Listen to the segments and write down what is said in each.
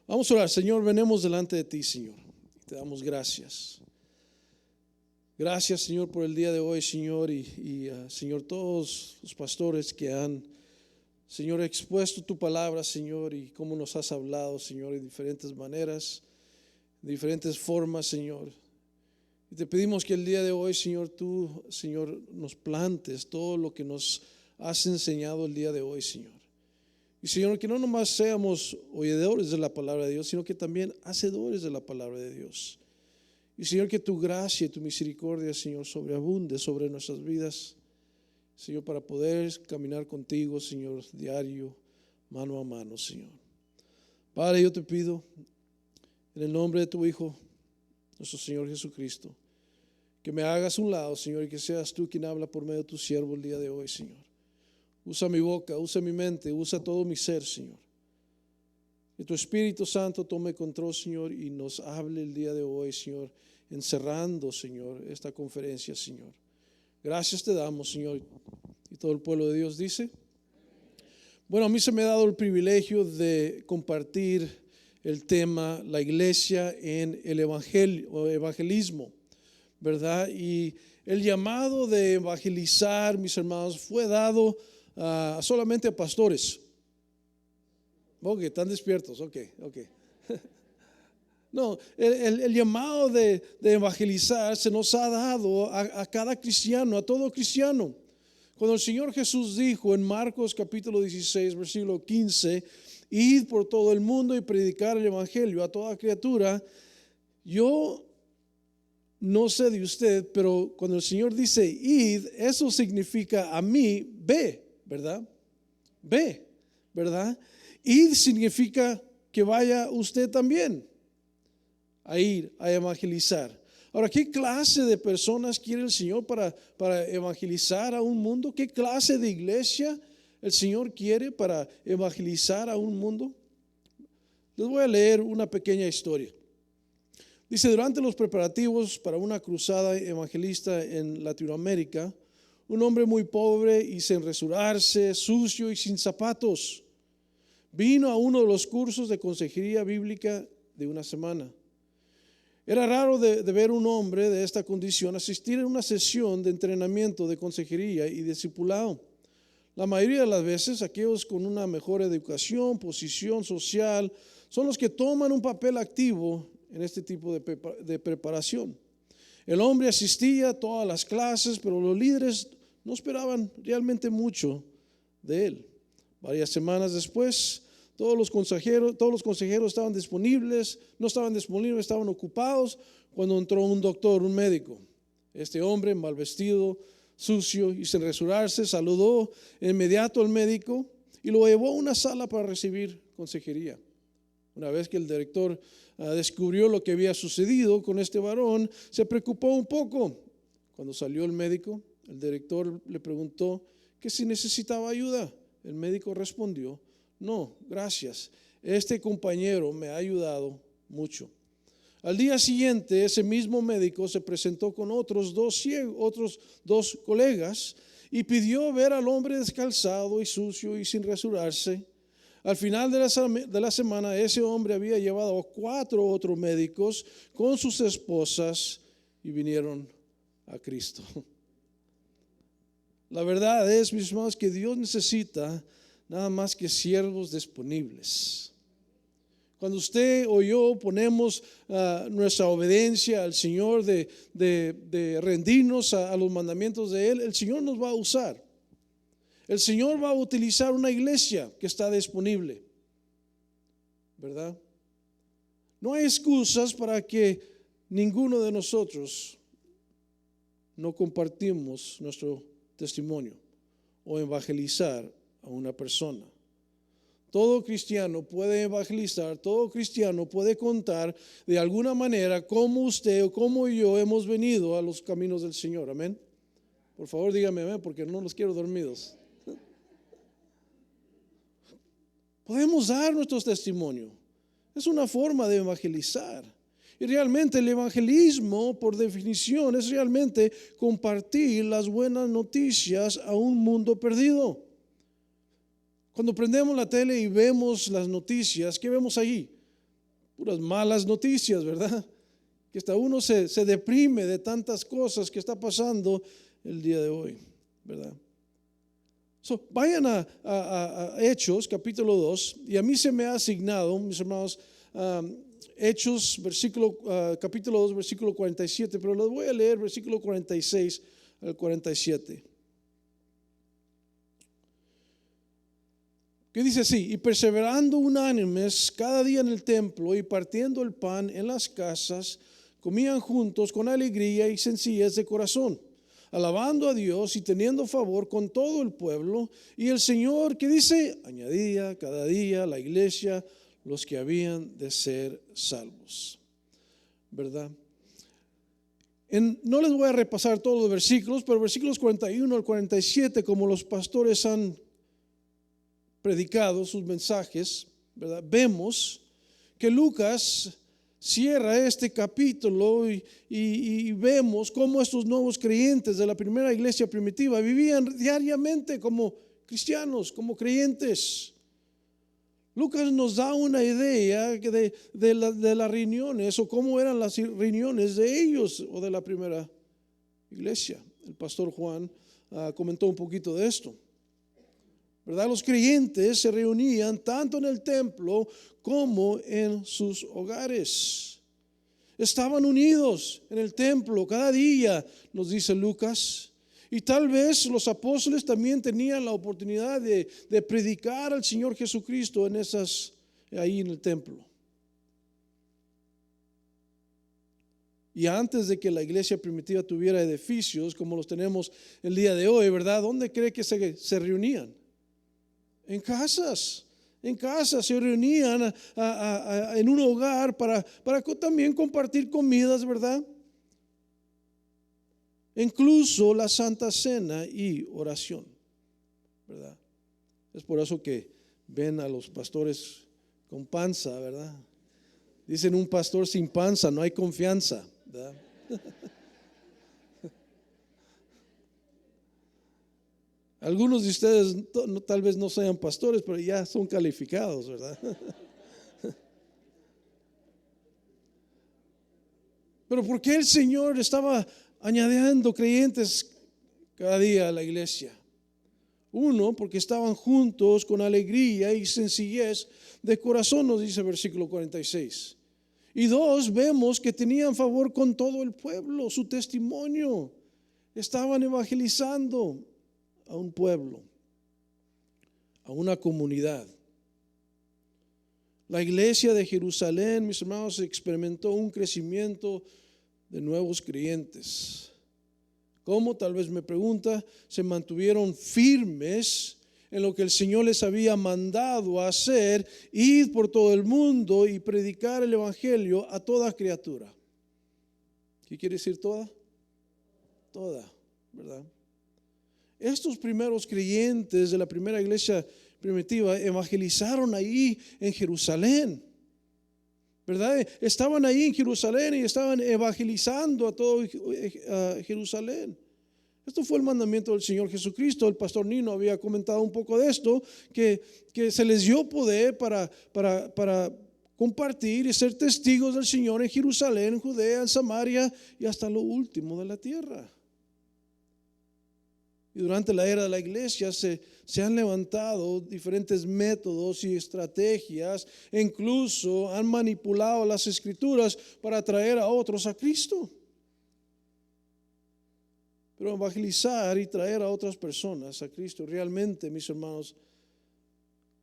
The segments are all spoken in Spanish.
Vamos a orar. Señor, venimos delante de ti, Señor. Te damos gracias. Gracias, Señor, por el día de hoy, Señor, Señor, todos los pastores que han, Señor, expuesto tu palabra, Señor, y cómo nos has hablado, Señor, de diferentes maneras, de diferentes formas, Señor. Y te pedimos que el día de hoy, Señor, tú, Señor, nos plantes todo lo que nos has enseñado el día de hoy, Señor. Y Señor, que no nomás seamos oidores de la palabra de Dios, sino que también hacedores de la palabra de Dios. Y Señor, que tu gracia y tu misericordia, Señor, sobreabunde sobre nuestras vidas, Señor, para poder caminar contigo, Señor, diario, mano a mano, Señor. Padre, yo te pido, en el nombre de tu Hijo, nuestro Señor Jesucristo, que me hagas un lado, Señor, y que seas tú quien habla por medio de tu siervo el día de hoy, Señor. Usa mi boca, usa mi mente, usa todo mi ser, Señor. Que tu Espíritu Santo tome control, Señor, y nos hable el día de hoy, Señor, encerrando, Señor, esta conferencia, Señor. Gracias te damos, Señor. Y todo el pueblo de Dios dice. Bueno, a mí se me ha dado el privilegio de compartir el tema, la iglesia en el evangelio o evangelismo, ¿verdad? Y el llamado de evangelizar, mis hermanos, fue dado solamente a pastores. Ok, están despiertos, ok. No, el llamado de evangelizar se nos ha dado a cada cristiano, a todo cristiano. Cuando el Señor Jesús dijo en Marcos capítulo 16, versículo 15, id por todo el mundo y predicar el evangelio a toda criatura, yo no sé de usted, pero cuando el Señor dice id, eso significa a mí, ve, ¿verdad? Ve, ¿verdad? Ir significa que vaya usted también a ir a evangelizar. Ahora, ¿qué clase de personas quiere el Señor para evangelizar a un mundo? ¿Qué clase de iglesia el Señor quiere para evangelizar a un mundo? Les voy a leer una pequeña historia. Dice, durante los preparativos para una cruzada evangelista en Latinoamérica, un hombre muy pobre y sin resurarse, sucio y sin zapatos, vino a uno de los cursos de consejería bíblica de una semana. Era raro de ver un hombre de esta condición asistir a una sesión de entrenamiento de consejería y discipulado. La mayoría de las veces, aquellos con una mejor educación, posición social, son los que toman un papel activo en este tipo de preparación. El hombre asistía a todas las clases, pero los líderes no esperaban realmente mucho de él. Varias semanas después, todos los consejeros estaban disponibles, no estaban disponibles, estaban ocupados, cuando entró un doctor, un médico. Este hombre, mal vestido, sucio y sin rasurarse, saludó de inmediato al médico y lo llevó a una sala para recibir consejería. Una vez que el director descubrió lo que había sucedido con este varón, se preocupó un poco. Cuando salió el médico, el director le preguntó que si necesitaba ayuda. El médico respondió, no, gracias. Este compañero me ha ayudado mucho. Al día siguiente, ese mismo médico se presentó con otros dos colegas y pidió ver al hombre descalzado y sucio y sin rasurarse. Al final de la semana, ese hombre había llevado a 4 otros médicos con sus esposas y vinieron a Cristo. La verdad es, mis hermanos, que Dios necesita nada más que siervos disponibles. Cuando usted o yo ponemos nuestra obediencia al Señor de rendirnos a los mandamientos de Él, el Señor nos va a usar. El Señor va a utilizar una iglesia que está disponible, ¿verdad? No hay excusas para que ninguno de nosotros no compartimos nuestro testimonio o evangelizar a una persona. Todo cristiano puede evangelizar, todo cristiano puede contar de alguna manera cómo usted o cómo yo hemos venido a los caminos del Señor. Amén. Por favor, dígame amén, porque no los quiero dormidos. Podemos dar nuestro testimonio. Es una forma de evangelizar. Y realmente el evangelismo, por definición, es realmente compartir las buenas noticias a un mundo perdido. Cuando prendemos la tele y vemos las noticias, ¿qué vemos allí? puras malas noticias, ¿verdad? Que hasta uno se deprime de tantas cosas que está pasando el día de hoy, ¿verdad? Vayan a Hechos, capítulo 2, y a mí se me ha asignado, mis hermanos, Hechos, capítulo 2, versículo 47, pero les voy a leer versículo 46 al 47. Que dice así: y perseverando unánimes cada día en el templo y partiendo el pan en las casas, comían juntos con alegría y sencillez de corazón, alabando a Dios y teniendo favor con todo el pueblo. Y el Señor, que dice, añadía cada día a la iglesia los que habían de ser salvos, ¿verdad? No les voy a repasar todos los versículos, pero versículos 41 al 47, como los pastores han predicado sus mensajes, ¿verdad? Vemos que Lucas cierra este capítulo y vemos cómo estos nuevos creyentes de la primera iglesia primitiva vivían diariamente como cristianos, como creyentes. Lucas nos da una idea de las reuniones o cómo eran las reuniones de ellos o de la primera iglesia. El pastor Juan comentó un poquito de esto, ¿verdad? Los creyentes se reunían tanto en el templo como en sus hogares. Estaban unidos en el templo cada día, nos dice Lucas. Y tal vez los apóstoles también tenían la oportunidad de predicar al Señor Jesucristo ahí en el templo. Y antes de que la iglesia primitiva tuviera edificios como los tenemos el día de hoy, ¿verdad? ¿Dónde cree que se reunían? En casas. En casa se reunían en un hogar para también compartir comidas, ¿verdad? Incluso la Santa Cena y oración, ¿verdad? Es por eso que ven a los pastores con panza, ¿verdad? Dicen, un pastor sin panza no hay confianza, ¿verdad? Algunos de ustedes tal vez no sean pastores, pero ya son calificados, ¿verdad? Pero ¿por qué el Señor estaba añadiendo creyentes cada día a la iglesia? Uno, porque estaban juntos con alegría y sencillez de corazón, nos dice el versículo 46. Y dos, vemos que tenían favor con todo el pueblo, su testimonio. Estaban evangelizando a un pueblo, a una comunidad. La iglesia de Jerusalén, mis hermanos, experimentó un crecimiento de nuevos creyentes. ¿Cómo? Tal vez me pregunta. Se mantuvieron firmes en lo que el Señor les había mandado a hacer: ir por todo el mundo y predicar el evangelio a toda criatura. ¿Qué quiere decir toda? Toda, ¿verdad? Estos primeros creyentes de la primera iglesia primitiva evangelizaron ahí en Jerusalén, ¿verdad? Estaban ahí en Jerusalén y estaban evangelizando a todo Jerusalén. Esto fue el mandamiento del Señor Jesucristo. El pastor Nino había comentado un poco de esto, que se les dio poder para compartir y ser testigos del Señor en Jerusalén, en Judea, en Samaria y hasta lo último de la tierra. Y durante la era de la iglesia se han levantado diferentes métodos y estrategias, e incluso han manipulado las escrituras para atraer a otros a Cristo. Pero evangelizar y traer a otras personas a Cristo, realmente, mis hermanos,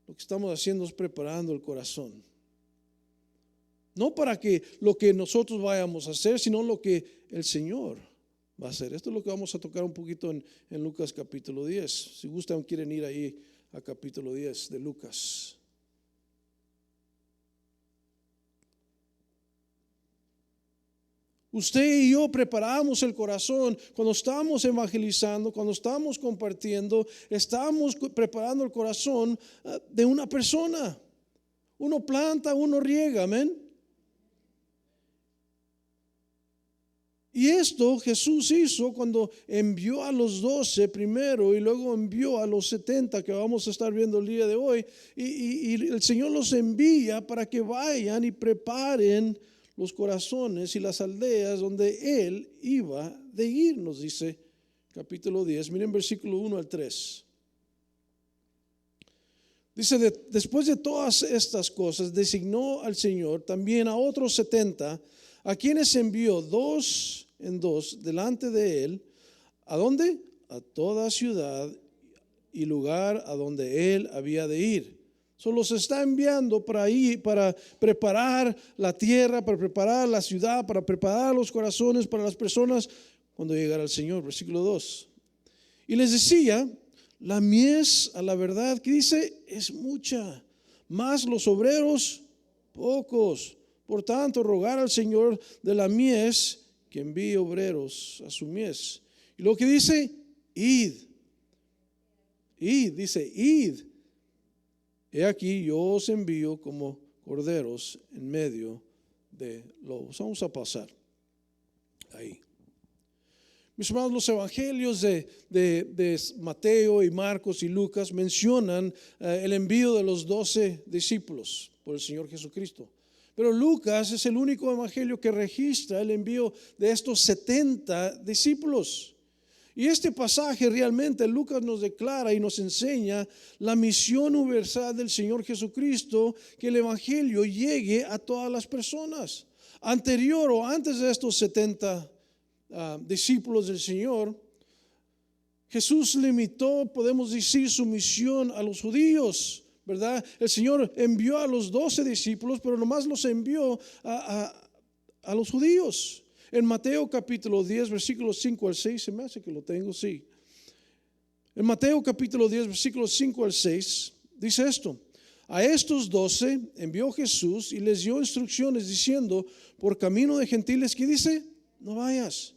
lo que estamos haciendo es preparando el corazón. No para que lo que nosotros vayamos a hacer, sino lo que el Señor va a hacer. Esto es lo que vamos a tocar un poquito en Lucas capítulo 10. Si gustan, quieren ir ahí a capítulo 10 de Lucas. Usted y yo preparamos el corazón cuando estamos evangelizando, cuando estamos compartiendo, estamos preparando el corazón de una persona. Uno planta, uno riega, amén. Y esto Jesús hizo cuando envió a los 12 primero y luego envió a los 70 que vamos a estar viendo el día de hoy. Y el Señor los envía para que vayan y preparen los corazones y las aldeas donde Él iba de ir, nos dice capítulo 10. Miren versículo 1 al 3. Dice, después de todas estas cosas, designó al Señor también a otros 70, a quienes envió dos en dos delante de él. ¿A dónde? A toda ciudad y lugar a donde él había de ir. Solo se está enviando para ir, para preparar la tierra, para preparar la ciudad, para preparar los corazones para las personas cuando llegara el Señor. Versículo 2. Y les decía, la mies a la verdad, que dice, es mucha, mas los obreros pocos. Por tanto, rogar al Señor de la mies que envíe obreros a su mies. Y lo que dice, id. Id, dice, id. He aquí, yo os envío como corderos en medio de lobos. Vamos a pasar ahí. Mis hermanos, los evangelios de Mateo y Marcos y Lucas mencionan el envío de los 12 discípulos por el Señor Jesucristo. Pero Lucas es el único evangelio que registra el envío de estos 70 discípulos. Y este pasaje realmente Lucas nos declara y nos enseña la misión universal del Señor Jesucristo, que el evangelio llegue a todas las personas. Anterior o antes de estos 70 discípulos del Señor, Jesús limitó, podemos decir, su misión a los judíos, ¿verdad? El Señor envió a los 12 discípulos, pero nomás los envió a los judíos. En Mateo capítulo 10, versículos 5 al 6, se me hace que lo tengo, sí. En Mateo capítulo 10, versículos 5 al 6, dice esto: a estos 12 envió Jesús y les dio instrucciones diciendo, por camino de gentiles, ¿qué dice? No vayas.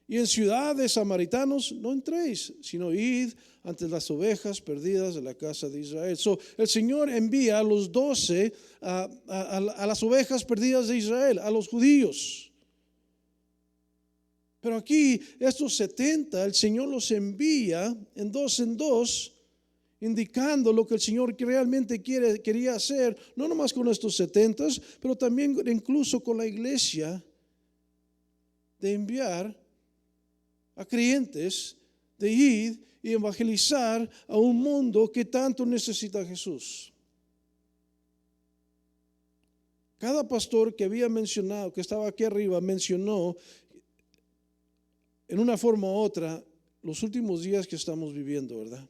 Y en ciudad de samaritanos no entréis, sino id ante las ovejas perdidas de la casa de Israel. El Señor envía a los 12 a las ovejas perdidas de Israel, a los judíos. Pero aquí estos 70, el Señor los envía en dos, indicando lo que el Señor realmente quería hacer, no nomás con estos 70, pero también incluso con la iglesia, de enviar a creyentes, de ir y evangelizar a un mundo que tanto necesita a Jesús. Cada pastor que había mencionado, que estaba aquí arriba, mencionó en una forma u otra los últimos días que estamos viviendo, ¿verdad?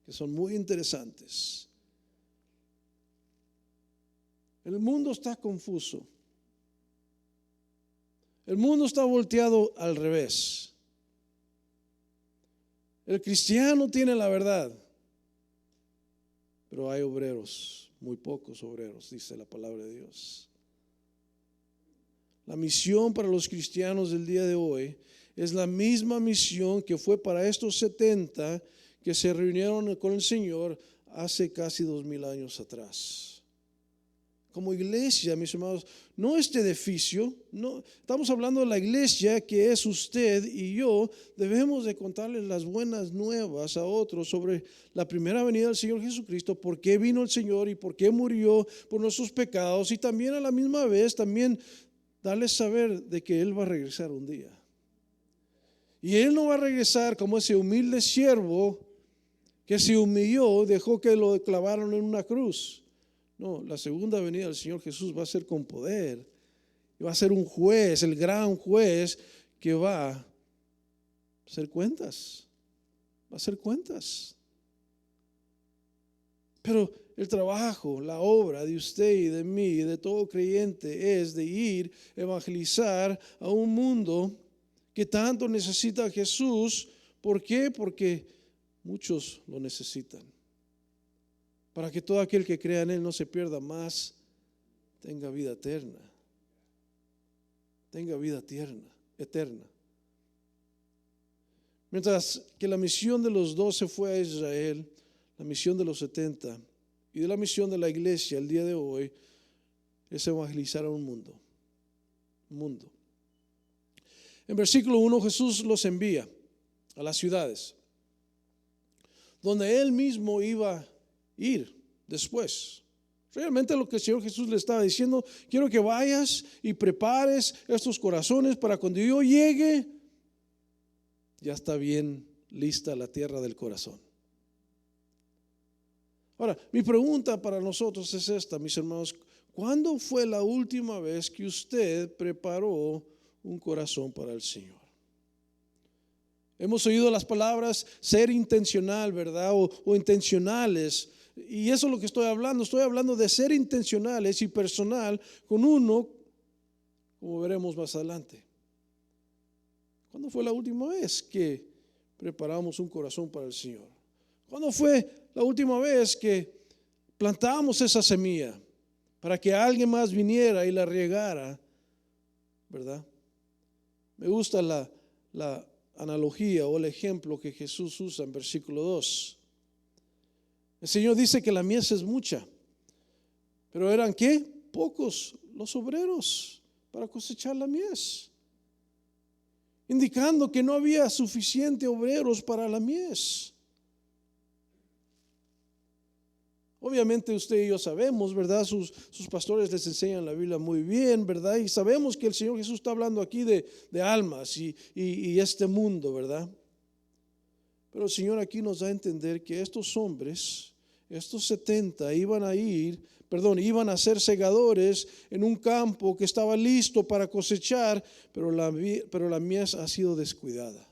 Que son muy interesantes. El mundo está confuso. El mundo está volteado al revés. El cristiano tiene la verdad, pero hay obreros, muy pocos obreros, dice la palabra de Dios. La misión para los cristianos del día de hoy es la misma misión que fue para estos 70 que se reunieron con el Señor hace casi 2000 años atrás. Como iglesia, mis hermanos, no este edificio, no, estamos hablando de la iglesia que es usted y yo. Debemos de contarles las buenas nuevas a otros sobre la primera venida del Señor Jesucristo, por qué vino el Señor y por qué murió por nuestros pecados, y también a la misma vez también darles saber de que Él va a regresar un día. Y Él no va a regresar como ese humilde siervo que se humilló, dejó que lo clavaron en una cruz. No, la segunda venida del Señor Jesús va a ser con poder. Va a ser un juez, el gran juez que va a hacer cuentas. Va a hacer cuentas. Pero el trabajo, la obra de usted y de mí y de todo creyente es de ir a evangelizar a un mundo que tanto necesita a Jesús. ¿Por qué? Porque muchos lo necesitan. Para que todo aquel que crea en Él no se pierda más, tenga vida eterna. Tenga vida eterna. Mientras que la misión de los 12 fue a Israel, la misión de los 70 y de la misión de la iglesia el día de hoy es evangelizar a un mundo. En versículo 1 Jesús los envía a las ciudades, donde Él mismo iba a ir después. Realmente lo que el Señor Jesús le estaba diciendo, quiero que vayas y prepares estos corazones para cuando yo llegue, ya está bien lista la tierra del corazón. Ahora, mi pregunta para nosotros es esta, mis hermanos: ¿cuándo fue la última vez que usted preparó un corazón para el Señor? Hemos oído las palabras ser intencional, ¿verdad? O intencionales. Y eso es lo que estoy hablando. Estoy hablando de ser intencionales y personal con uno, como veremos más adelante. ¿Cuándo fue la última vez que preparamos un corazón para el Señor? ¿Cuándo fue la última vez que plantamos esa semilla para que alguien más viniera y la regara, ¿verdad? Me gusta la analogía o el ejemplo que Jesús usa en versículo 2. El Señor dice que la mies es mucha, pero eran ¿qué? Pocos los obreros para cosechar la mies, indicando que no había suficiente obreros para la mies. Obviamente usted y yo sabemos, ¿verdad? Sus pastores les enseñan la Biblia muy bien, ¿verdad? Y sabemos que el Señor Jesús está hablando aquí de almas y este mundo, ¿verdad? Pero el Señor aquí nos da a entender que estos hombres, estos 70, iban a ser segadores en un campo que estaba listo para cosechar, pero la mies ha sido descuidada.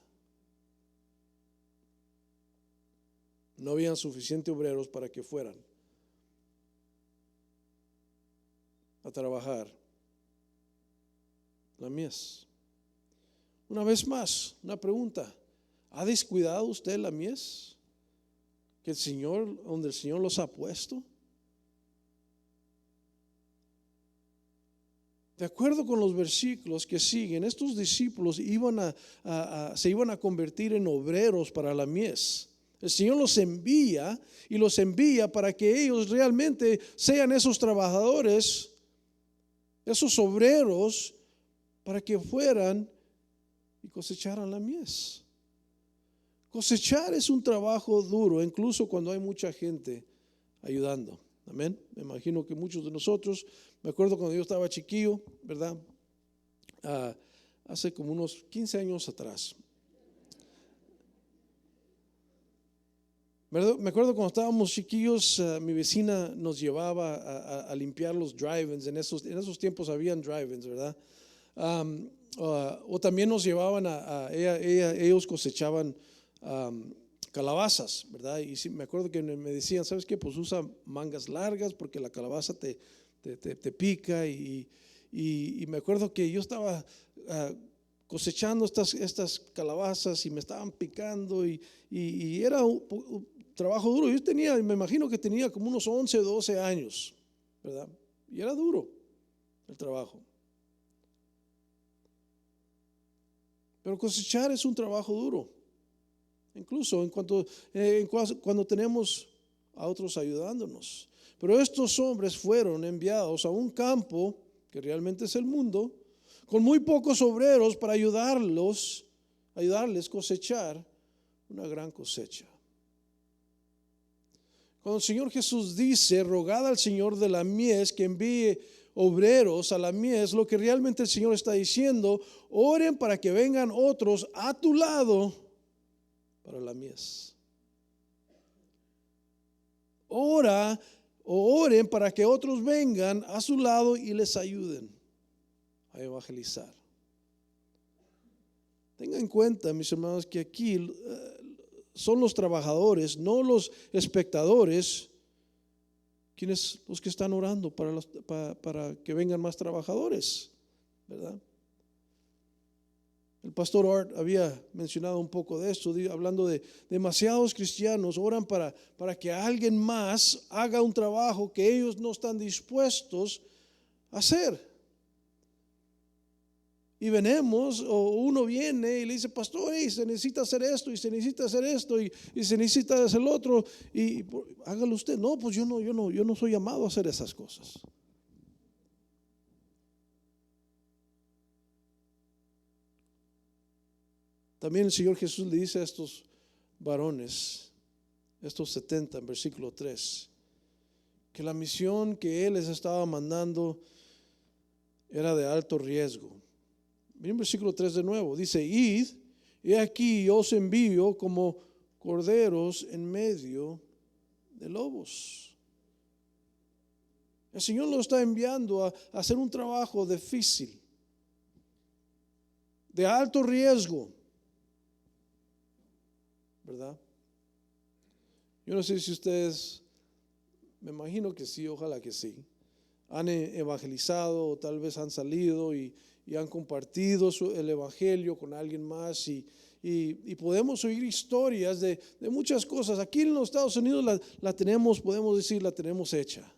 No habían suficientes obreros para que fueran a trabajar la mies. Una vez más, una pregunta: ¿ha descuidado usted la mies que donde el Señor los ha puesto? De acuerdo con los versículos que siguen, estos discípulos se iban a convertir en obreros para la mies. El Señor los envía para que ellos realmente sean esos trabajadores, esos obreros, para que fueran y cosecharan la mies. Cosechar es un trabajo duro, incluso cuando hay mucha gente ayudando. Amén. Me imagino que muchos de nosotros, me acuerdo cuando yo estaba chiquillo, ¿verdad? Hace como unos 15 años atrás. Me acuerdo cuando estábamos chiquillos, mi vecina nos llevaba a limpiar los drive-ins. En esos tiempos habían drive-ins, ¿verdad? O también nos llevaban ellos cosechaban calabazas, ¿verdad? Y sí, me acuerdo que me decían, ¿sabes qué? Pues usa mangas largas porque la calabaza te pica. Y me acuerdo que yo estaba cosechando estas calabazas y me estaban picando y era un trabajo duro. Yo me imagino que tenía como unos 11, 12 años, ¿verdad? Y era duro el trabajo. Pero cosechar es un trabajo duro, incluso cuando tenemos a otros ayudándonos. Pero estos hombres fueron enviados a un campo que realmente es el mundo, con muy pocos obreros para ayudarles a cosechar una gran cosecha. Cuando el Señor Jesús dice, rogad al Señor de la mies que envíe obreros a la mies, lo que realmente el Señor está diciendo: oren para que vengan otros a tu lado para la mies. Oren para que otros vengan a su lado y les ayuden a evangelizar. Tengan en cuenta, mis hermanos, que aquí son los trabajadores, no los espectadores, los que están orando para que vengan más trabajadores, ¿verdad? El pastor Art había mencionado un poco de esto, hablando de demasiados cristianos oran para que alguien más haga un trabajo que ellos no están dispuestos a hacer. Y uno viene y le dice: pastor, se necesita hacer esto y se necesita hacer esto y se necesita hacer el otro, y hágalo usted. No, pues yo no soy llamado a hacer esas cosas. También el Señor Jesús le dice a estos varones, estos 70 en versículo 3, que la misión que Él les estaba mandando era de alto riesgo. Miren versículo 3 de nuevo, dice: id, he aquí yo os envío como corderos en medio de lobos. El Señor lo está enviando a hacer un trabajo difícil, de alto riesgo, ¿verdad? Yo no sé si ustedes, me imagino que sí, ojalá que sí, han evangelizado o tal vez han salido y han compartido el evangelio con alguien más y podemos oír historias de muchas cosas. Aquí en los Estados Unidos la tenemos, podemos decir, la tenemos hecha.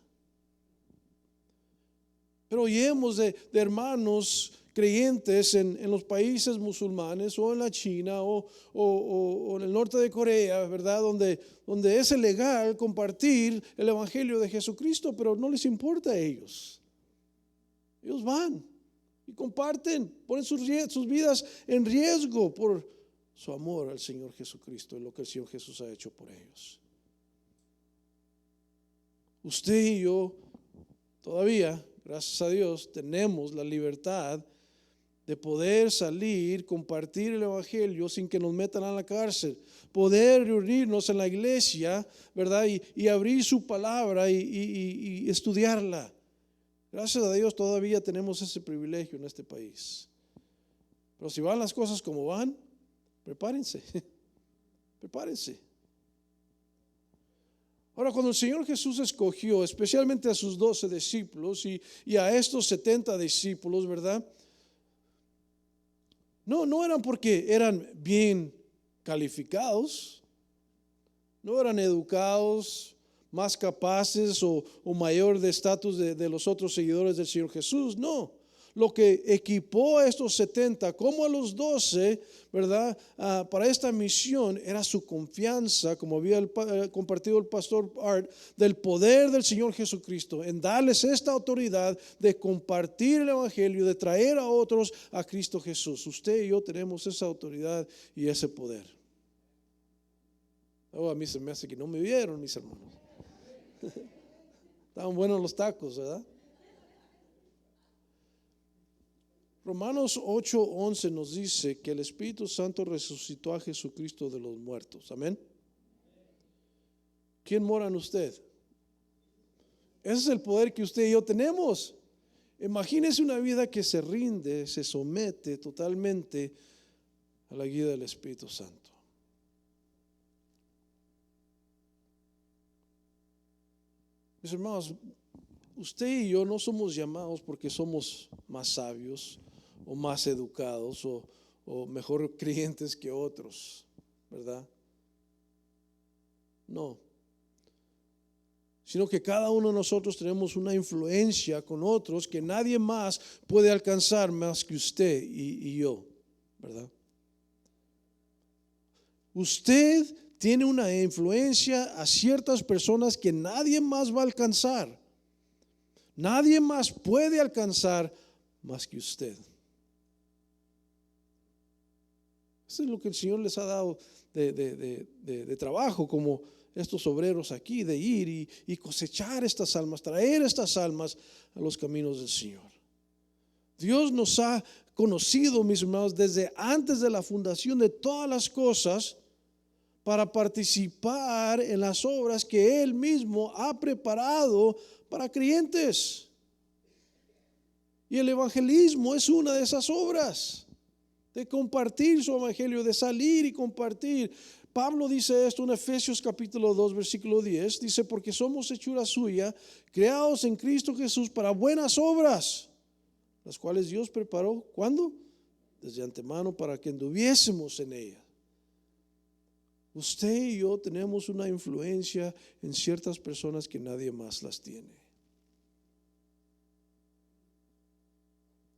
Pero oímos de hermanos creyentes en los países musulmanes o en la China o en el norte de Corea, ¿verdad? Donde es ilegal compartir el evangelio de Jesucristo, pero no les importa a ellos. Ellos van y comparten, ponen sus vidas en riesgo por su amor al Señor Jesucristo y lo que el Señor Jesús ha hecho por ellos. Usted y yo todavía, gracias a Dios, tenemos la libertad de poder salir, compartir el evangelio sin que nos metan a la cárcel, poder reunirnos en la iglesia, ¿verdad? Y abrir su palabra y estudiarla. Gracias a Dios todavía tenemos ese privilegio en este país. Pero si van las cosas como van, prepárense, prepárense. Ahora, cuando el Señor Jesús escogió especialmente a sus 12 discípulos y a estos 70 discípulos, ¿verdad? No eran porque eran bien calificados, no eran educados, más capaces o mayor de estatus de los otros seguidores del Señor Jesús, no. Lo que equipó a estos 70 como a los 12, ¿verdad? Para esta misión era su confianza, como había compartido el pastor Art, del poder del Señor Jesucristo, en darles esta autoridad de compartir el evangelio, de traer a otros a Cristo Jesús. Usted y yo tenemos esa autoridad y ese poder. A mí se me hace que no me vieron, mis hermanos. Estaban buenos los tacos, ¿verdad? Romanos 8:11 nos dice que el Espíritu Santo resucitó a Jesucristo de los muertos. Amén. ¿Quién mora en usted? Ese es el poder que usted y yo tenemos. Imagínese una vida que se rinde, se somete totalmente a la guía del Espíritu Santo. Mis hermanos, usted y yo no somos llamados porque somos más sabios o más educados o mejor creyentes que otros, ¿verdad? No. Sino que cada uno de nosotros tenemos una influencia con otros que nadie más puede alcanzar más que usted y yo, ¿verdad? Usted tiene una influencia a ciertas personas que nadie más va a alcanzar. Nadie más puede alcanzar más que usted. Eso es lo que el Señor les ha dado de trabajo, como estos obreros aquí, de ir y cosechar estas almas, traer estas almas a los caminos del Señor. Dios nos ha conocido, mis hermanos, desde antes de la fundación de todas las cosas, para participar en las obras que Él mismo ha preparado para creyentes. Y el evangelismo es una de esas obras, de compartir su evangelio, de salir y compartir. Pablo dice esto en Efesios capítulo 2 versículo 10, dice: porque somos hechura suya, creados en Cristo Jesús para buenas obras, las cuales Dios preparó, ¿cuándo? Desde antemano, para que anduviésemos en ellas. Usted y yo tenemos una influencia en ciertas personas que nadie más las tiene.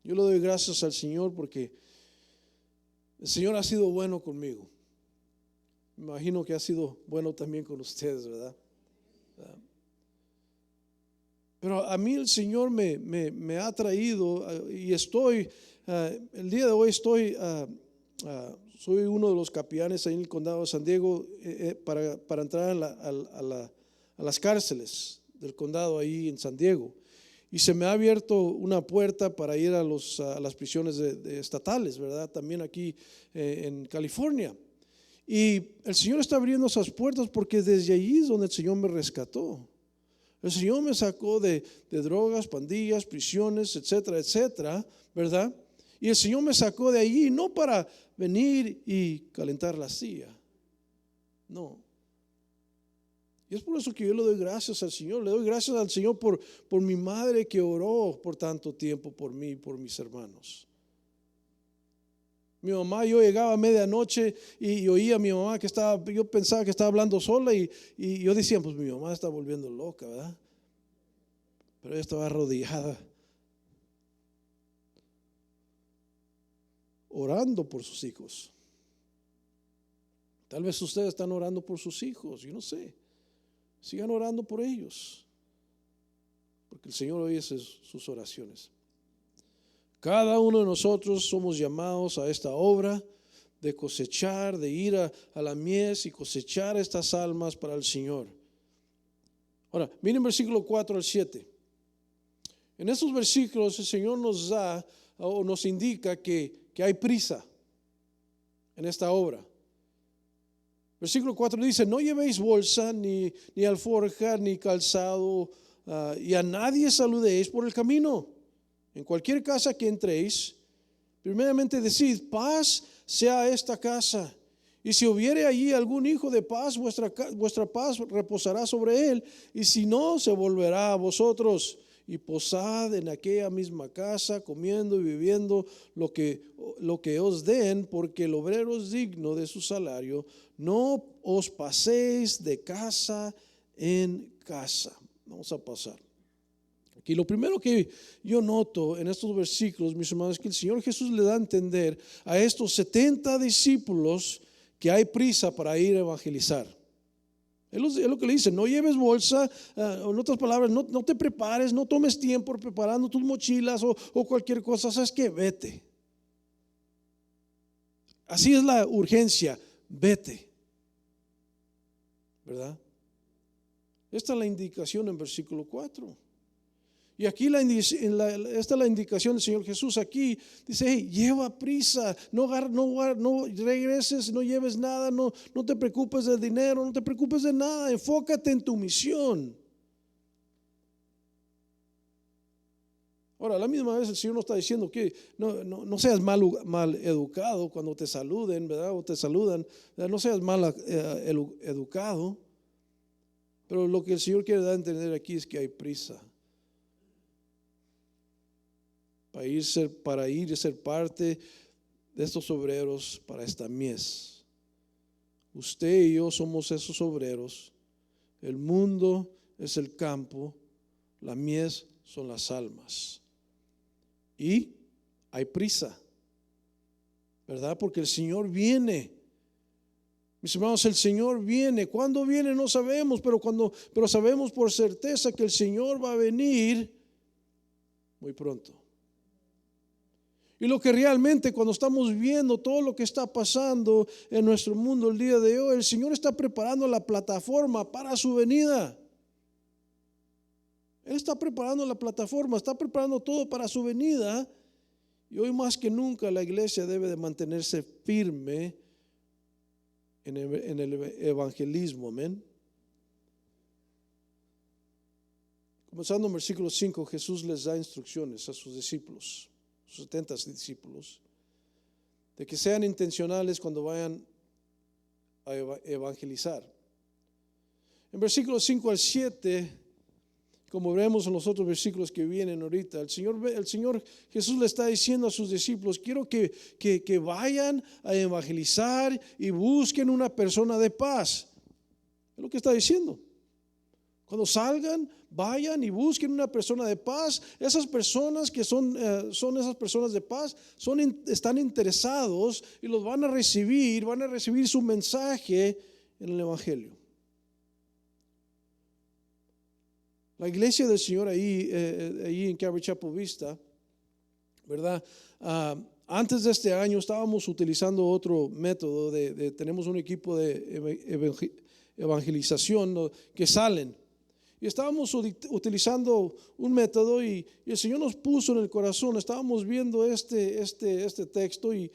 Yo le doy gracias al Señor porque el Señor ha sido bueno conmigo. Me imagino que ha sido bueno también con ustedes, ¿verdad? Pero a mí el Señor me ha traído y estoy, el día de hoy estoy soy uno de los capellanes ahí en el condado de San Diego para entrar a las cárceles del condado ahí en San Diego. Y se me ha abierto una puerta para ir a las prisiones estatales, ¿verdad? También aquí en California. Y el Señor está abriendo esas puertas porque desde allí es donde el Señor me rescató. El Señor me sacó de drogas, pandillas, prisiones, etcétera, etcétera, ¿verdad? Y el Señor me sacó de allí no para venir y calentar la silla, no. Y es por eso que yo le doy gracias al Señor. Le doy gracias al Señor por mi madre que oró por tanto tiempo por mí y por mis hermanos. Mi mamá, yo llegaba a medianoche y oía a mi mamá yo pensaba que estaba hablando sola y yo decía, pues mi mamá está volviendo loca, ¿verdad? Pero ella estaba arrodillada, orando por sus hijos. Tal vez ustedes están orando por sus hijos, yo no sé. Sigan orando por ellos, porque el Señor oye sus oraciones. Cada uno de nosotros somos llamados a esta obra de cosechar, de ir a la mies y cosechar estas almas para el Señor. Ahora, miren versículo 4 al 7. En estos versículos el Señor nos da o nos indica que hay prisa en esta obra. Versículo 4 dice: no llevéis bolsa, ni alforja, ni calzado, y a nadie saludéis por el camino. En cualquier casa que entréis, primeramente decid: paz sea a esta casa. Y si hubiere allí algún hijo de paz, vuestra paz reposará sobre él, y si no, se volverá a vosotros. Y posad en aquella misma casa, comiendo y viviendo lo que os den, porque el obrero es digno de su salario. No os paséis de casa en casa. Vamos a pasar. Aquí lo primero que yo noto en estos versículos, mis hermanos, es que el Señor Jesús le da a entender a estos 70 discípulos que hay prisa para ir a evangelizar. Es lo que le dice: no lleves bolsa, en otras palabras, no te prepares, no tomes tiempo preparando tus mochilas o cualquier cosa. ¿Sabes qué? Vete. Así es la urgencia, vete, ¿verdad? Esta es la indicación en versículo 4. Y aquí esta es la indicación del Señor Jesús. Aquí dice: hey, lleva prisa, no regreses, no lleves nada, no te preocupes del dinero, no te preocupes de nada, enfócate en tu misión. Ahora, a la misma vez el Señor nos está diciendo que no seas mal educado cuando te saluden, ¿verdad? O te saludan, ¿verdad? No seas mal educado. Pero lo que el Señor quiere dar a entender aquí es que hay prisa para ir y ser parte de estos obreros para esta mies. Usted y yo somos esos obreros. El mundo es el campo, la mies son las almas. Y hay prisa, ¿verdad? Porque el Señor viene. Mis hermanos, el Señor viene. ¿Cuándo viene? No sabemos, pero sabemos por certeza que el Señor va a venir muy pronto. Y lo que realmente, cuando estamos viendo todo lo que está pasando en nuestro mundo el día de hoy, el Señor está preparando la plataforma para su venida. Él está preparando la plataforma, está preparando todo para su venida. Y hoy más que nunca la iglesia debe de mantenerse firme en el evangelismo. Amén. Comenzando en versículo 5, Jesús les da instrucciones a sus discípulos, sus 70 discípulos, de que sean intencionales cuando vayan a evangelizar. En versículos 5 al 7, como veremos en los otros versículos que vienen ahorita, el Señor Jesús le está diciendo a sus discípulos: quiero que vayan a evangelizar y busquen una persona de paz. Es lo que está diciendo. Cuando salgan, vayan y busquen una persona de paz. Esas personas que son esas personas de paz están interesados y los van a recibir su mensaje en el evangelio. La iglesia del Señor ahí en Calvary Chapel Vista, ¿verdad? Antes de este año estábamos utilizando otro método tenemos un equipo de evangelización, ¿no?, que salen. Y estábamos utilizando un método y el Señor nos puso en el corazón, estábamos viendo este texto y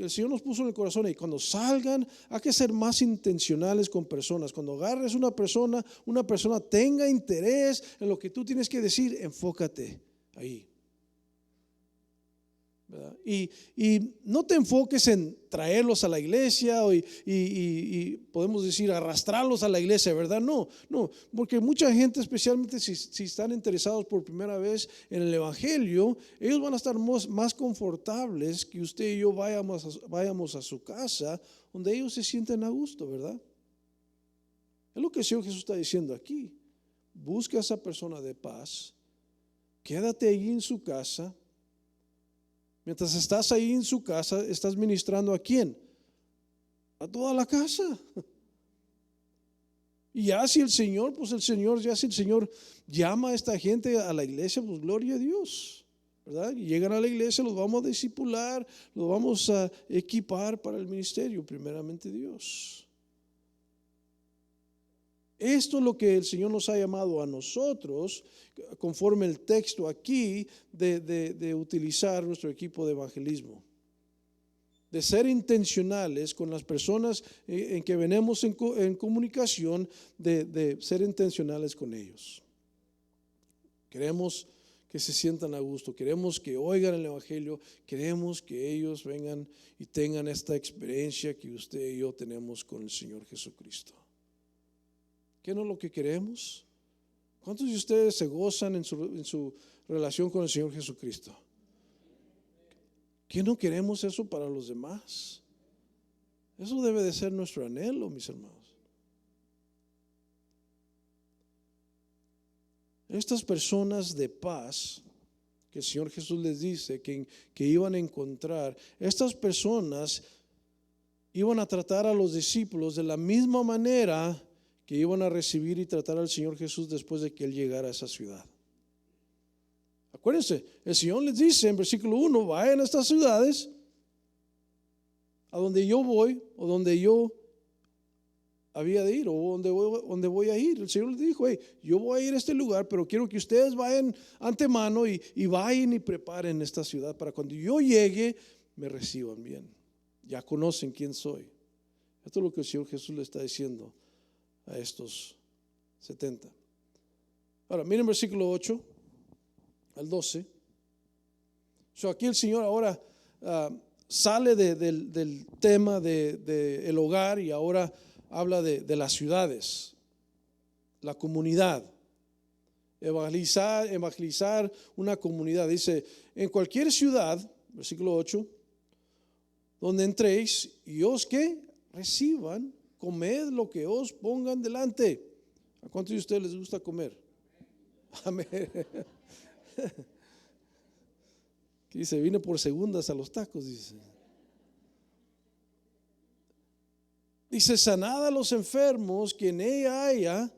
el Señor nos puso en el corazón, y cuando salgan hay que ser más intencionales con personas. Cuando agarres una persona tenga interés en lo que tú tienes que decir, enfócate ahí. Y no te enfoques en traerlos a la iglesia y podemos decir arrastrarlos a la iglesia, ¿verdad? No, porque mucha gente, especialmente si están interesados por primera vez en el evangelio, ellos van a estar más confortables que usted y yo vayamos a su casa, donde ellos se sienten a gusto, ¿verdad? Es lo que el Señor Jesús está diciendo aquí. Busca a esa persona de paz, quédate allí en su casa. Mientras estás ahí en su casa, estás ministrando ¿a quién? A toda la casa. Y ya si el Señor llama a esta gente a la iglesia, pues gloria a Dios, ¿verdad? Y llegan a la iglesia, los vamos a discipular, los vamos a equipar para el ministerio, primeramente Dios. Esto es lo que el Señor nos ha llamado a nosotros, conforme el texto aquí, de utilizar nuestro equipo de evangelismo, de ser intencionales con las personas en que venimos en comunicación, de ser intencionales con ellos. Queremos que se sientan a gusto, queremos que oigan el evangelio, queremos que ellos vengan y tengan esta experiencia que usted y yo tenemos con el Señor Jesucristo. ¿Qué no es lo que queremos? ¿Cuántos de ustedes se gozan en su relación con el Señor Jesucristo? ¿Qué no queremos eso para los demás? Eso debe de ser nuestro anhelo, mis hermanos. Estas personas de paz que el Señor Jesús les dice que iban a encontrar, estas personas iban a tratar a los discípulos de la misma manera que iban a recibir y tratar al Señor Jesús después de que Él llegara a esa ciudad. Acuérdense, el Señor les dice en versículo 1, vayan a estas ciudades a donde yo voy, o donde yo había de ir, o donde voy a ir. El Señor les dijo, hey, yo voy a ir a este lugar, pero quiero que ustedes vayan antemano y vayan y preparen esta ciudad para cuando yo llegue me reciban bien. Ya conocen quién soy. Esto es lo que el Señor Jesús le está diciendo a estos 70. Ahora, miren versículo 8 al 12. Aquí el Señor ahora sale del tema del hogar y ahora habla de las ciudades, la comunidad. Evangelizar una comunidad. Dice, en cualquier ciudad, versículo 8, donde entréis y os que reciban, comed lo que os pongan delante. ¿A cuántos de ustedes les gusta comer? Amén. Dice, vine por segundas a los tacos, dice, sanad a los enfermos que en ella haya,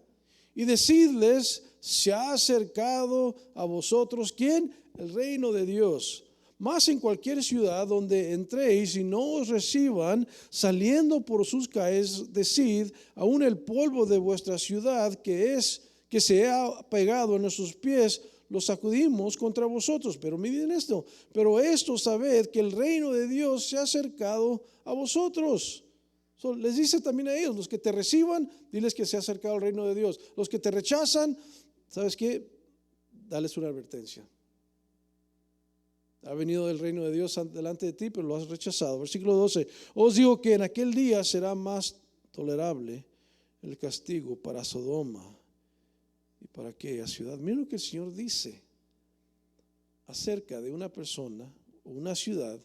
y decidles, se ha acercado a vosotros, ¿quién? El reino de Dios. Mas en cualquier ciudad donde entréis y no os reciban, saliendo por sus calles, decid, aún el polvo de vuestra ciudad que se ha pegado en nuestros pies, lo sacudimos contra vosotros. Pero miren esto, pero esto sabed que el reino de Dios se ha acercado a vosotros. Les dice también a ellos, los que te reciban, diles que se ha acercado el reino de Dios. Los que te rechazan, ¿sabes qué? Dales una advertencia. Ha venido el reino de Dios delante de ti, pero lo has rechazado. Versículo 12. Os digo que en aquel día será más tolerable el castigo para Sodoma y para aquella ciudad. Miren lo que el Señor dice acerca de una persona o una ciudad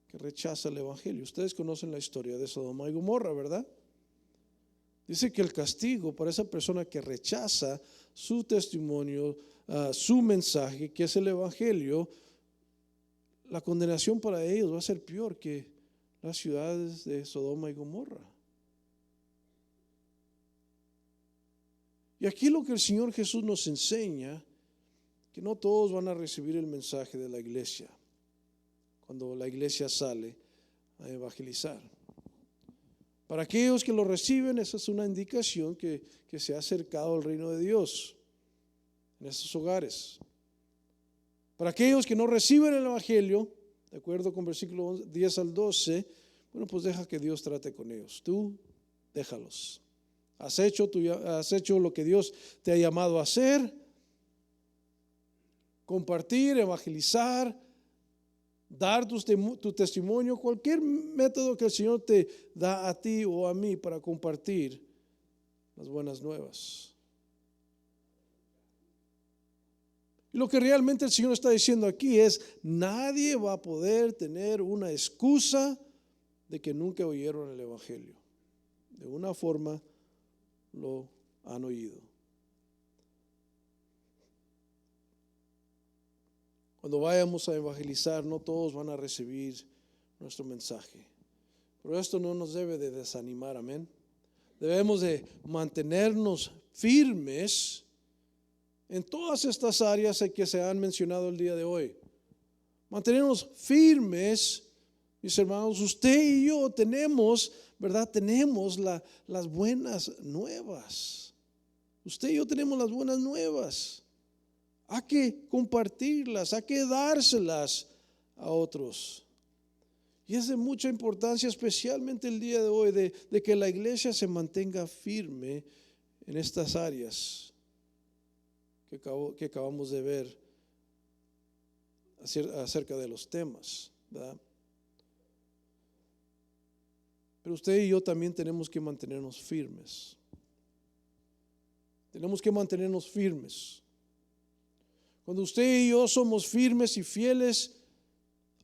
que rechaza el evangelio. Ustedes conocen la historia de Sodoma y Gomorra, ¿verdad? Dice que el castigo para esa persona que rechaza su testimonio, su mensaje, que es el evangelio, la condenación para ellos va a ser peor que las ciudades de Sodoma y Gomorra. Y aquí lo que el Señor Jesús nos enseña, que no todos van a recibir el mensaje de la iglesia. cuando la iglesia sale a evangelizar. Para aquellos que lo reciben, esa es una indicación que se ha acercado al reino de Dios en estos hogares. Para aquellos que no reciben el evangelio, de acuerdo con versículo 10 al 12, bueno, pues deja que Dios trate con ellos. Tú déjalos. Has hecho lo que Dios te ha llamado a hacer: compartir, evangelizar, dar tu testimonio, cualquier método que el Señor te da a ti o a mí para compartir las buenas nuevas. Y lo que realmente el Señor está diciendo aquí es: nadie va a poder tener una excusa de que nunca oyeron el evangelio. De una forma lo han oído. Cuando vayamos a evangelizar, no todos van a recibir nuestro mensaje, pero esto no nos debe de desanimar, amén. Debemos de mantenernos firmes en todas estas áreas que se han mencionado el día de hoy. Mantenernos firmes, mis hermanos. Usted y yo tenemos, ¿verdad? Tenemos las buenas nuevas. Usted y yo tenemos las buenas nuevas. Hay que compartirlas, hay que dárselas a otros. Y es de mucha importancia, especialmente el día de hoy, de que la iglesia se mantenga firme en estas áreas que acabamos de ver acerca de los temas, ¿verdad? Pero usted y yo también tenemos que mantenernos firmes. Tenemos que mantenernos firmes. Cuando usted y yo somos firmes y fieles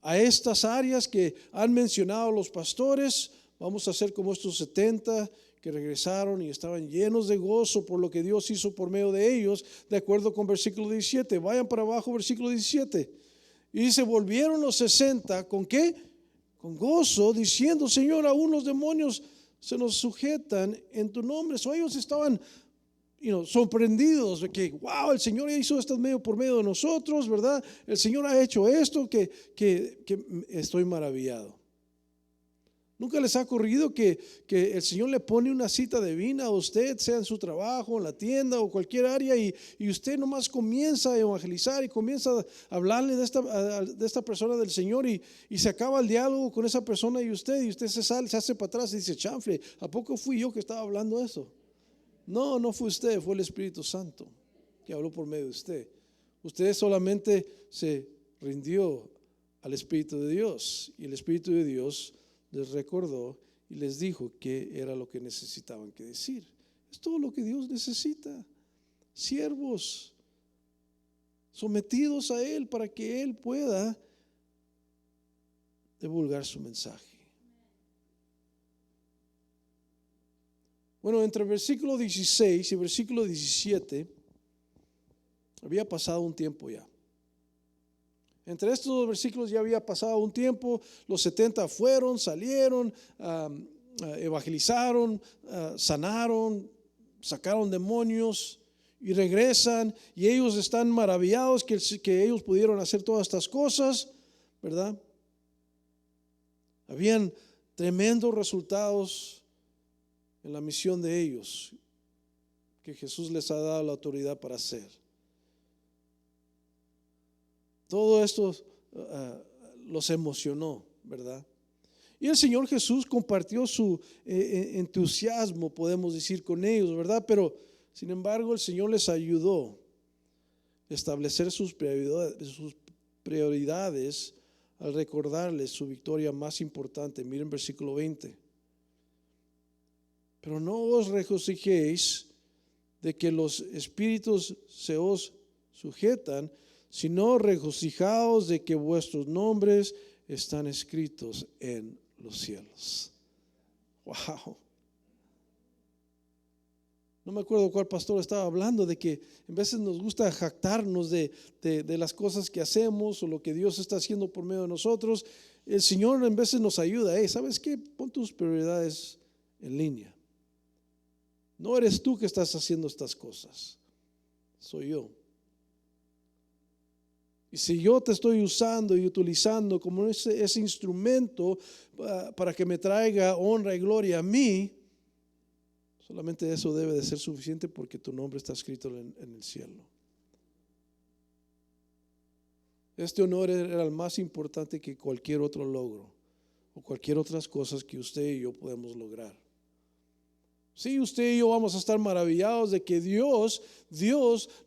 a estas áreas que han mencionado los pastores, vamos a ser como estos 70 que regresaron y estaban llenos de gozo por lo que Dios hizo por medio de ellos, de acuerdo con versículo 17. Vayan para abajo, versículo 17. Y dice: volvieron los 60, ¿con qué? Con gozo, diciendo: Señor, aún los demonios se nos sujetan en tu nombre. So, ellos estaban sorprendidos de que, wow, el Señor hizo esto por medio de nosotros, ¿verdad? El Señor ha hecho esto, que estoy maravillado. ¿Nunca les ha ocurrido que el Señor le pone una cita divina a usted, sea en su trabajo, en la tienda o cualquier área, y usted nomás comienza a evangelizar y comienza a hablarle de esta persona del Señor, y se acaba el diálogo con esa persona y usted se sale, se hace para atrás y dice: chanfle, ¿a poco fui yo que estaba hablando eso? No fue usted, fue el Espíritu Santo que habló por medio de usted. Usted solamente se rindió al Espíritu de Dios, y el Espíritu de Dios les recordó y les dijo qué era lo que necesitaban que decir. Es todo lo que Dios necesita: siervos sometidos a Él para que Él pueda divulgar su mensaje. Bueno, entre el versículo 16 y el versículo 17 había pasado un tiempo ya. Entre estos dos versículos ya había pasado un tiempo. Los 70 fueron, salieron, evangelizaron, sanaron, sacaron demonios y regresan, y ellos están maravillados que ellos pudieron hacer todas estas cosas, ¿verdad? Habían tremendos resultados en la misión de ellos que Jesús les ha dado la autoridad para hacer. Todo esto los emocionó, ¿verdad? Y el Señor Jesús compartió su entusiasmo, podemos decir, con ellos, ¿verdad? Pero sin embargo el Señor les ayudó a establecer sus prioridades al recordarles su victoria más importante. Miren versículo 20. Pero no os regocijéis de que los espíritus se os sujetan, sino regocijaos de que vuestros nombres están escritos en los cielos. Wow. No me acuerdo cuál pastor estaba hablando de que en veces nos gusta jactarnos de las cosas que hacemos o lo que Dios está haciendo por medio de nosotros. El Señor en veces nos ayuda. ¿Sabes qué? Pon tus prioridades en línea. No eres tú que estás haciendo estas cosas, soy yo. Y si yo te estoy usando y utilizando como ese instrumento para que me traiga honra y gloria a mí, solamente eso debe de ser suficiente porque tu nombre está escrito en el cielo. Este honor era el más importante que cualquier otro logro o cualquier otras cosas que usted y yo podemos lograr. Sí, usted y yo vamos a estar maravillados de que Dios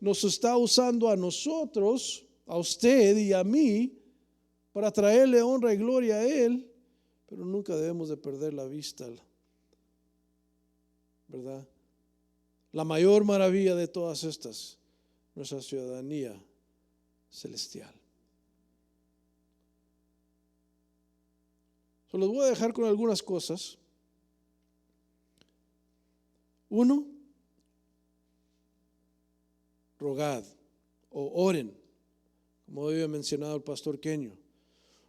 nos está usando a nosotros, a usted y a mí, para traerle honra y gloria a Él, pero nunca debemos de perder la vista, ¿verdad? La mayor maravilla de todas estas, nuestra ciudadanía celestial. Los voy a dejar con algunas cosas. Uno, rogad o oren, como había mencionado el pastor Kenyo.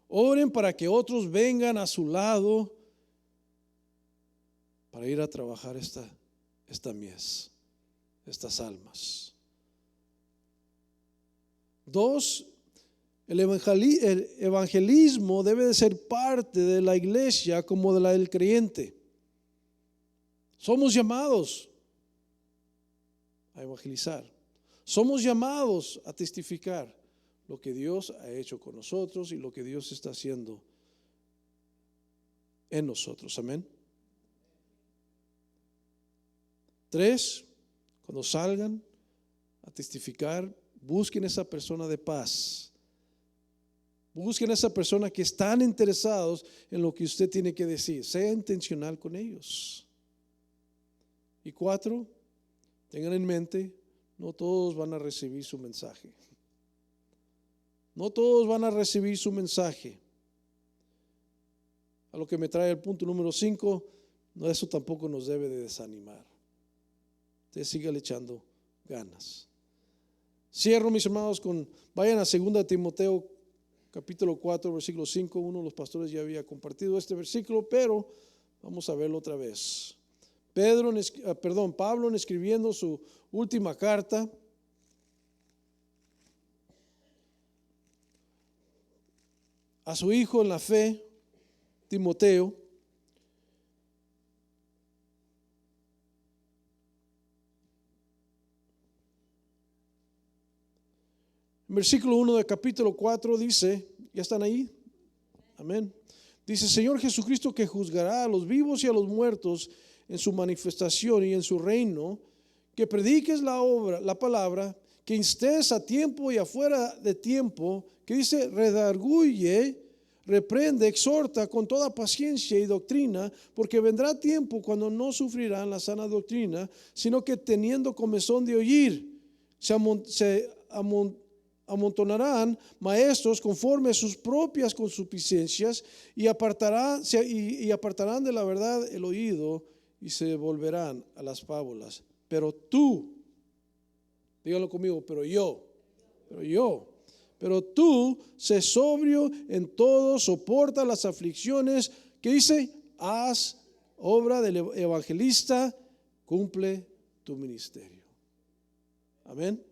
Oren para que otros vengan a su lado para ir a trabajar esta mies, estas almas. Dos, el evangelismo debe de ser parte de la iglesia como de la del creyente. Somos llamados a evangelizar. Somos llamados a testificar lo que Dios ha hecho con nosotros y lo que Dios está haciendo en nosotros. Amén. 3, cuando salgan a testificar, busquen esa persona de paz. Busquen a esa persona que están interesados en lo que usted tiene que decir. Sea intencional con ellos. Y 4, tengan en mente, no todos van a recibir su mensaje. No todos van a recibir su mensaje. A lo que me trae el punto número 5, eso tampoco nos debe de desanimar. Usted siga echando ganas. Cierro, mis hermanos, vayan a 2 Timoteo capítulo 4, versículo 5. Uno de los pastores ya había compartido este versículo, pero vamos a verlo otra vez. Pablo escribiendo su última carta a su hijo en la fe, Timoteo. En versículo 1 del capítulo 4 dice, ¿ya están ahí? Amén. Dice, Señor Jesucristo, que juzgará a los vivos y a los muertos en su manifestación y en su reino, que prediques la palabra, que instes a tiempo y afuera de tiempo, que dice, redarguye, reprende, exhorta con toda paciencia y doctrina, porque vendrá tiempo cuando no sufrirán la sana doctrina, sino que teniendo comezón de oír, se amontonarán maestros conforme a sus propias concupiscencias y apartarán de la verdad el oído y se volverán a las fábulas. Pero tú, díganlo conmigo, pero tú, sé sobrio en todo, soporta las aflicciones, que dice, haz obra del evangelista, cumple tu ministerio. Amén.